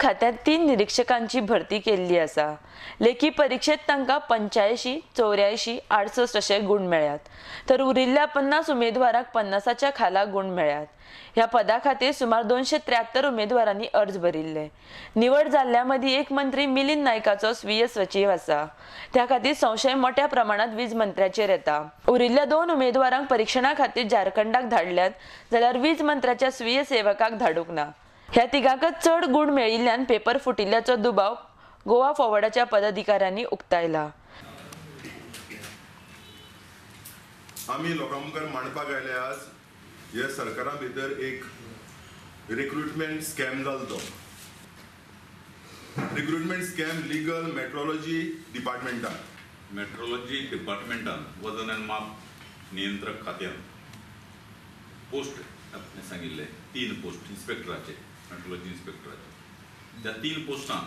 खात्यात 3 निरीक्षकांची भरती केल्ली आसा। लेखी परीक्षेत तांकां 85, 84, 68 असे गुण मेळ्ळ्यात, तर उरिल्ल्या 50 उमेदवारांक 50च्या खाला गुण मेळ्ळ्यात। ह्या पदा खातीर सुमार 273 उमेदवारांनी अर्ज भरिल्ले। निवड जाल्ल्या मदीं एक मंत्री मिलिंद नायकाचो स्वीय सचिव आसा। त्या खातीर संशय मोठ्या प्रमाणात वीज मंत्र्याचेर येता। उरिल्ल्या 2 उमेदवारांक परीक्षणा खातीर झारखंडाक धाडल्यात, जाल्यार वीज मंत्र्याच्या स्वीय सेवकाक धाडूंक ना। ह्या तिगांकच चड गुण मेळिल्ल्यान पेपर फुटिल्ल्याचो दुबाव गोवा फॉरवर्डाच्या पदाधिकाऱ्यांनी उक्तायला। आम्ही लोकां मुखार मांडपाक आयले आज ह्या सरकारा भितर एक रिक्रुटमेंट स्कॅम जालो। रिक्रुटमेंट स्कॅम लीगल मेट्रोलॉजी डिपार्टमेंटान वजन आनी माप नियंत्रक खात्यान पोस्ट सांगिल्ले 3 पोस्ट इन्स्पेक्टराचे, मेट्रोलॉजी इन्स्पेक्टराचे। त्या 3 पोस्टांक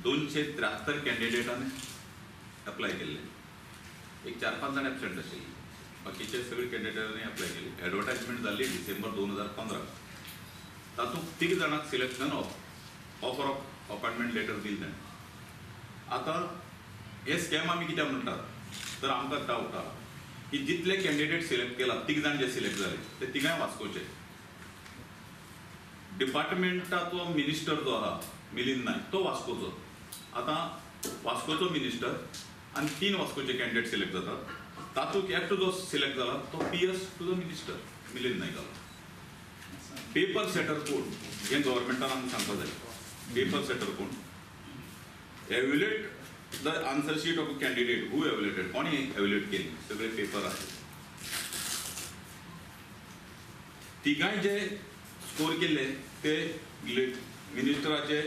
273 कॅन्डिडेटांनी अप्लाय केल्ले। एक 4-5 जाण एबसेंट आशिल्ले, बाकीचे सगळे कॅन्डिडेटांनी अप्लाय केली। एडवर्टायजमेंट जाल्ली डिसेंबर 2015। तातूंत 3 जाणांक selection offer of appointment letter दिल्ले। आतां हे स्कॅम आमी कित्याक म्हणटात तर आमकां डावट आहा की जितले कॅन्डिडेट सिलेक्ट केला, 3 जाण जे सिलेक्ट जाले ते 3गांय वास्कोचे। डिपार्टमेंटाचो मिनिस्टर जो आहा मिलिंद नायक तो वास्कोचो। आतां वास्कोचो मिनिस्टर आनी 3 वास्कोचे कॅन्डिडेट सिलेक्ट जातात। तातूंत एकटो जो सिलेक्ट जाला तो PS to the minister Milind नायकालो। पेपर सेटर कोण हे गव्हर्मेंटान आमकां सांगपाक जाय। पेपर सेटर कोण evaluate the answer sheet of a candidate who evaluated, कोणी एव्हल्युएट केली, सगळे पेपर आसले। तिगांय जे स्कोर केले ते मिनिस्टराचे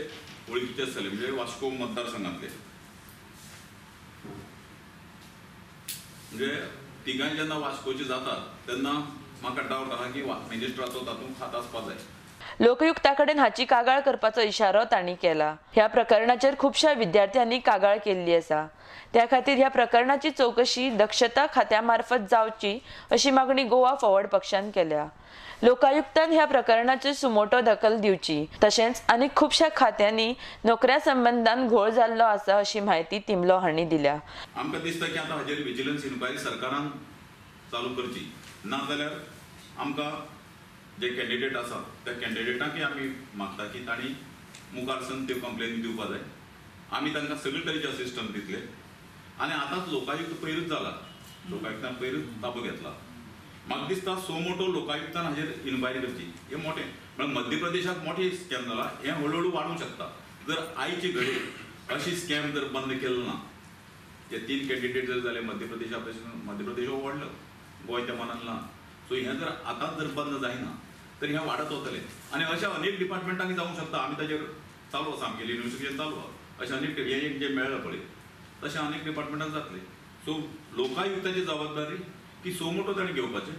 वळखीचे आसले, म्हणजे वास्को मतदारसंघातले। म्हणजे तिगांय जेन्ना वास्कोचे जातात तेन्ना म्हाका डावट आहा की मिनिस्टराचो तातूंत हात आसपाक जाय। लोकयुक्ताकडेन हाची कागाळ करपाचो इशारो तांणी केला। ह्या प्रकरणाचेर खुबशा विद्यार्थ्यांनी कागाळ केल्ली आसा। त्या खातीर ह्या प्रकरणाची चौकशी दक्षता खात्या मार्फत जावची अशी मागणी गोवा फॉरवर्ड पक्षान केल्या। लोकायुक्तान ह्या प्रकरणाची सुमोटो दखल दिवची, तशेंच आनी खुबशा खात्यांनी नोकऱ्या संबंधान घोळ जाल्लो आसा अशी माहिती तिमलो हांणी दिल्या। आमकां दिसता की आतां हाजेर विजिलन्स इन्क्वायरी सरकारान चालू करची, नाजाल्यार आमकां जे कॅन्डिडेट आसा त्या कॅन्डिडेटांकय आमी मागता की तांणी मुखार सावन त्यो कंप्लेनी दिवपाक जाय। आमी तांकां सगळे तरेचे असिस्टंट दितले। आनी आतांच लोकायुक्त पयरूच जाला, लोकायुक्तान पयरूच ताबो घेतला। म्हाका दिसता सोमोटो लोकायुक्तान हाजेर इन्क्वायरी करची। हे मोठे म्हणजे मध्य प्रदेशाक मोठे स्कॅम जाला, हे हळूहळू वाडूंक शकता जर आयचे घडी अशी स्कॅम जर बंद केलो ना। जे 3 कॅन्डिडेट जर जाले मध्य प्रदेश वाडलो, गोंय त्या मनान ना। सो हें जर आतांच जर बंद जायना तर हें वाडत वतलें आनी अशा अनेक डिपार्टमेंटांनी जावंक शकता। आमी ताजेर चालू आसा, आमगेली इन्व्हेस्टिगेशन चालू आहा। अशें अनेक हें जें मेळ्ळां पळय तशें अनेक डिपार्टमेंटान जातलें। सो लोकायुक्ताची जबाबदारी की सोमोटो ताणें घेवपाचें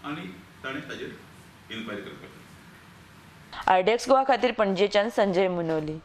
आनी ताणें ताजेर इन्क्वायरी करपाची। RDX गोवा खातीर पणजेच्यान संजय मुनोली।